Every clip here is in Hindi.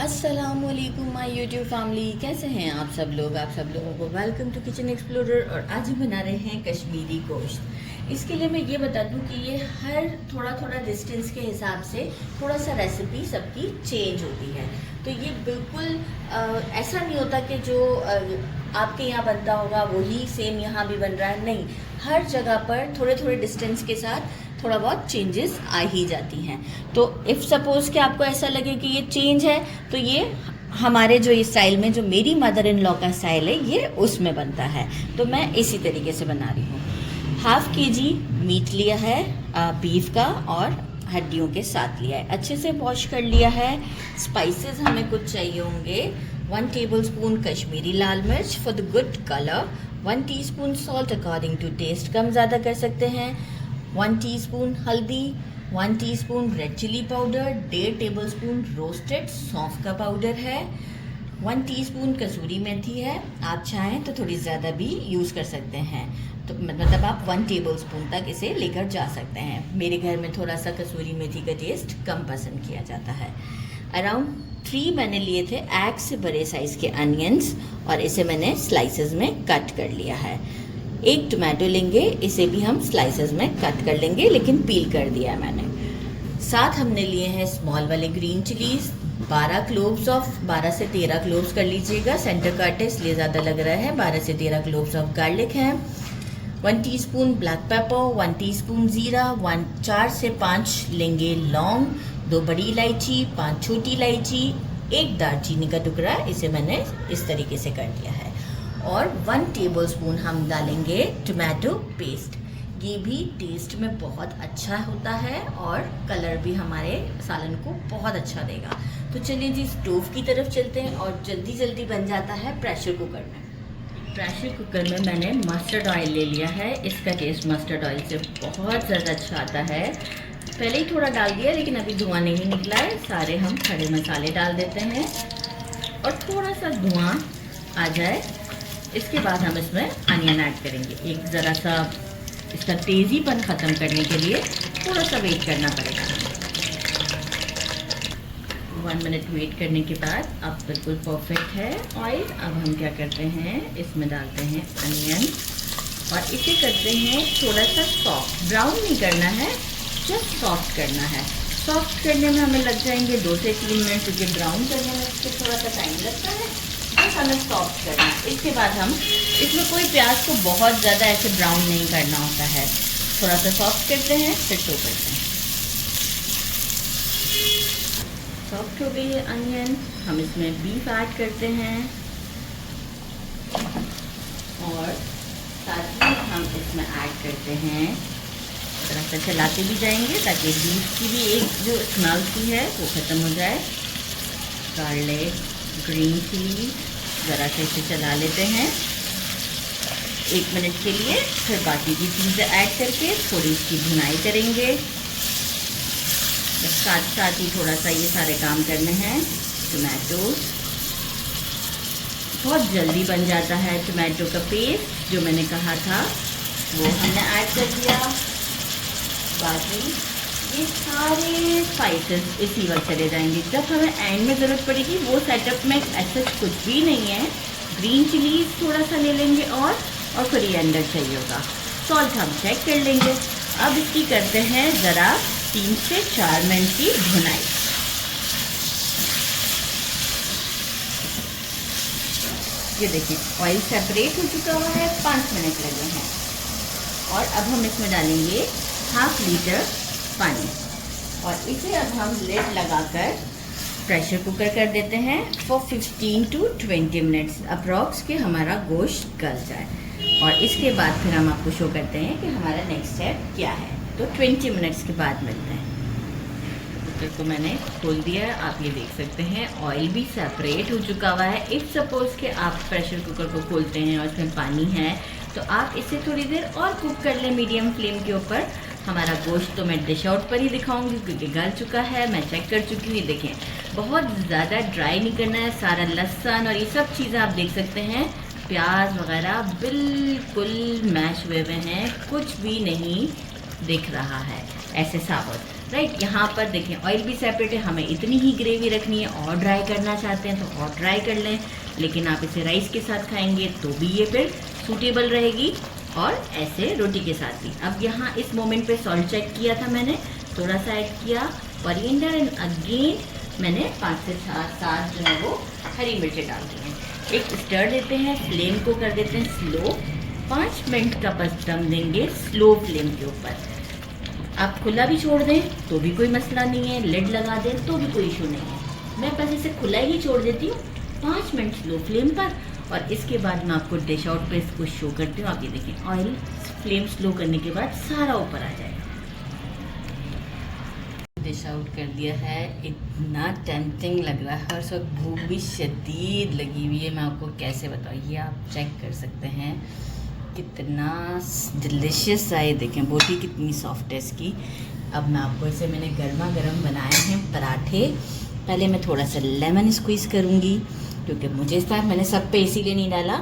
अस्सलामुअलैकुम माय यूट्यूब फैमिली, कैसे हैं आप सब लोग। आप सब लोगों को वेलकम टू किचन एक्सप्लोरर। और आज हम बना रहे हैं कश्मीरी गोश्त। इसके लिए मैं ये बता दूं कि ये हर थोड़ा थोड़ा डिस्टेंस के हिसाब से थोड़ा सा रेसिपी सबकी चेंज होती है। तो ये बिल्कुल ऐसा नहीं होता कि जो आपके यहाँ बनता होगा वही सेम यहाँ भी बन रहा है, नहीं। हर जगह पर थोड़े थोड़े डिस्टेंस के साथ थोड़ा बहुत चेंजेस आ ही जाती हैं। तो इफ़ सपोज़ कि आपको ऐसा लगे कि ये चेंज है, तो ये हमारे जो इस स्टाइल में, जो मेरी मदर इन लॉ का स्टाइल है, ये उसमें बनता है। तो मैं इसी तरीके से बना रही हूँ। 1/2 kg मीट लिया है बीफ का, और हड्डियों के साथ लिया है। अच्छे से वॉश कर लिया है। स्पाइसेस हमें कुछ चाहिए होंगे। 1 टेबलस्पून कश्मीरी लाल मिर्च for the good colour, 1 teaspoon salt according to taste, कम ज़्यादा कर सकते हैं। 1 टीस्पून हल्दी, 1 teaspoon red chilli powder, 1.5 tablespoon roasted सौंफ का पाउडर है, 1 टीस्पून कसूरी मेथी है। आप चाहें तो थोड़ी ज़्यादा भी यूज़ कर सकते हैं, तो मतलब आप 1 टेबलस्पून तक इसे लेकर जा सकते हैं। मेरे घर में थोड़ा सा कसूरी मेथी का टेस्ट कम पसंद किया जाता है। अराउंड 3 मैंने लिए थे एग से बड़े साइज़ के अनियंस, और इसे मैंने स्लाइसेस में कट कर लिया है। 1 टोमेटो लेंगे, इसे भी हम स्लाइसेस में कट कर लेंगे, लेकिन पील कर दिया है मैंने। साथ हमने लिए हैं स्मॉल वाले ग्रीन चिलीज, 12 क्लोव्स ऑफ, 12 से 13 क्लोव्स कर लीजिएगा, सेंटर कट है इसलिए ज़्यादा लग रहा है। 12 से 13 क्लोव्स ऑफ गार्लिक हैं। 1 टीस्पून ब्लैक पेपर, 1 टीस्पून ज़ीरा, 4 से 5 लेंगे लौंग, 2 बड़ी इलायची, 5 छोटी इलायची, 1 दालचीनी का टुकड़ा, इसे मैंने इस तरीके से कर लिया है। और 1 टेबलस्पून हम डालेंगे टोमेटो पेस्ट। ये भी टेस्ट में बहुत अच्छा होता है और कलर भी हमारे सालन को बहुत अच्छा देगा। तो चलिए जी, स्टोव की तरफ चलते हैं, और जल्दी जल्दी बन जाता है प्रेशर कुकर में। प्रेशर कुकर में मैंने मस्टर्ड ऑयल ले लिया है। इसका टेस्ट मस्टर्ड ऑयल से बहुत ज़्यादा अच्छा आता है। पहले ही थोड़ा डाल दिया, लेकिन अभी धुआं नहीं निकला है। सारे हम खड़े मसाले डाल देते हैं, और थोड़ा सा धुआं आ जाए, इसके बाद हम इसमें अनियन ऐड करेंगे। एक ज़रा सा इसका तेज़ीपन ख़त्म करने के लिए थोड़ा सा वेट करना पड़ेगा। 1 मिनट वेट करने के बाद अब बिल्कुल परफेक्ट है ऑयल। अब हम क्या करते हैं, इसमें डालते हैं अनियन, और इसे करते हैं थोड़ा सा सॉफ्ट। ब्राउन नहीं करना है, जस्ट सॉफ्ट करना है। सॉफ्ट करने में हमें लग जाएंगे 2 से 3 मिनट, क्योंकि ब्राउन करने में इससे थोड़ा सा टाइम लगता है। बस हमें सॉफ्ट करना है। इसके बाद हम इसमें कोई प्याज को बहुत ज़्यादा ऐसे ब्राउन नहीं करना होता है, थोड़ा सा सॉफ्ट करते हैं फिर शो करते हैं। सॉफ्ट हो गई है अनियन, हम इसमें बीफ ऐड करते हैं, और साथ ही हम इसमें ऐड करते हैं, थोड़ा सा चलाते भी जाएंगे ताकि बीफ की भी एक जो स्मेल सी है वो ख़त्म हो जाए। गार्लिक, ग्रीन चिली, ज़रा से इसे चला लेते हैं 1 मिनट के लिए। फिर बाकी की चीज़ें ऐड करके थोड़ी इसकी भुनाई करेंगे। बस साथ साथ ही थोड़ा सा ये सारे काम करने हैं। टमाटो बहुत जल्दी बन जाता है। टमाटो का पेस्ट जो मैंने कहा था वो हमने ऐड कर दिया। बाकी ये सारे स्पाइसेस इसी वक्त चले जाएंगे। जब हमें एंड में ज़रूरत पड़ेगी, वो सेटअप में ऐसा कुछ भी नहीं है। ग्रीन चिली थोड़ा सा ले लेंगे, और कोरिएंडर चाहिए होगा। सॉल्ट हम चेक कर लेंगे। अब इसकी करते हैं ज़रा 3 से 4 मिनट की भुनाई। ये देखिए ऑयल सेपरेट हो चुका हुआ है, 5 मिनट लगे हैं। और अब हम इसमें डालेंगे 1/2 लीटर पानी, और इसे अब हम लिड लगाकर प्रेशर कुकर कर देते हैं फॉर 15 to 20 मिनट्स अप्रॉक्स, के हमारा गोश्त गल जाए। और इसके बाद फिर हम आपको शो करते हैं कि हमारा नेक्स्ट स्टेप क्या है। तो 20 मिनट्स के बाद मिलते हैं। कुकर को मैंने खोल दिया है, आप ये देख सकते हैं ऑयल भी सेपरेट हो चुका हुआ है। इफ़ सपोज़ कि आप प्रेशर कुकर को खोलते हैं और इसमें पानी है, तो आप इसे थोड़ी देर और कुक कर लें मीडियम फ्लेम के ऊपर। हमारा गोश्त तो मैं डिश आउट पर ही दिखाऊंगी क्योंकि गल चुका है, मैं चेक कर चुकी हूँ। ये देखें, बहुत ज़्यादा ड्राई नहीं करना है। सारा लहसुन और ये सब चीज़ें आप देख सकते हैं, प्याज वगैरह बिल्कुल मैश हुए हुए हैं, कुछ भी नहीं दिख रहा है ऐसे साबुत। राइट। यहाँ पर देखें ऑयल भी सेपरेट है, हमें इतनी ही ग्रेवी रखनी है, और ड्राई करना चाहते हैं तो और ड्राई कर लें, लेकिन आप इसे राइस के साथ खाएंगे तो भी ये फिर सूटेबल रहेगी, और ऐसे रोटी के साथ भी। अब यहाँ इस मोमेंट पे सॉल्ट चेक किया था मैंने, थोड़ा सा ऐड किया कोरिएंडर, एंड अगेन मैंने 5 से 7 जो है वो हरी मिर्चें डाल दी हैं। एक स्टर देते हैं, फ्लेम को कर देते हैं स्लो, 5 मिनट का बस दम देंगे स्लो फ्लेम के ऊपर। आप खुला भी छोड़ दें तो भी कोई मसला नहीं है, लिड लगा दें तो भी कोई इशू नहीं है। मैं बस इसे खुला ही छोड़ देती हूँ 5 मिनट स्लो फ्लेम पर, और इसके बाद मैं आपको डिश आउट पे इसको शो करती हूँ। आप ये देखें, ऑयल फ्लेम स्लो करने के बाद सारा ऊपर आ जाएगा। डिश आउट कर दिया है, इतना टेम्पटिंग लग रहा है, हर वक्त भूख भी शदीद लगी हुई है। मैं आपको कैसे बताऊँ, ये आप चेक कर सकते हैं कितना डिलिशियस है। ये देखें बोटी कितनी सॉफ्ट है इसकी। अब मैं आपको इसे मैंने गर्मा गर्म बनाए हैं पराठे। पहले मैं थोड़ा सा लेमन स्क्वीज़ करूँगी, क्योंकि मुझे इस बार मैंने सब पे इसीलिए नहीं डाला।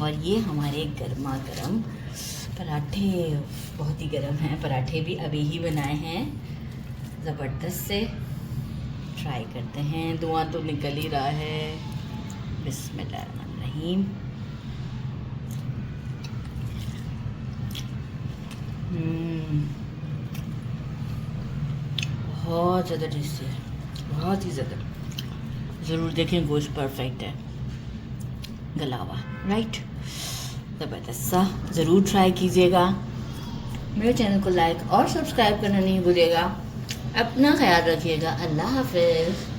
और ये हमारे गर्मा गर्म पराठे, बहुत ही गर्म हैं पराठे भी, अभी ही बनाए हैं, ज़बरदस्त से। ट्राई करते हैं, धुआं तो निकल ही रहा है। बिस्मिल्लाहिर्रहमानिर्रहीम। बहुत ज़्यादा टेस्टी है, बहुत ही ज़्यादा। ज़रूर देखें, गोश्त परफेक्ट है, गला हुआ, राइट, ज़बरदस्त सा। ज़रूर ट्राई कीजिएगा। मेरे चैनल को लाइक और सब्सक्राइब करना नहीं भूलिएगा। अपना ख्याल रखिएगा। अल्लाह हाफ़िज़।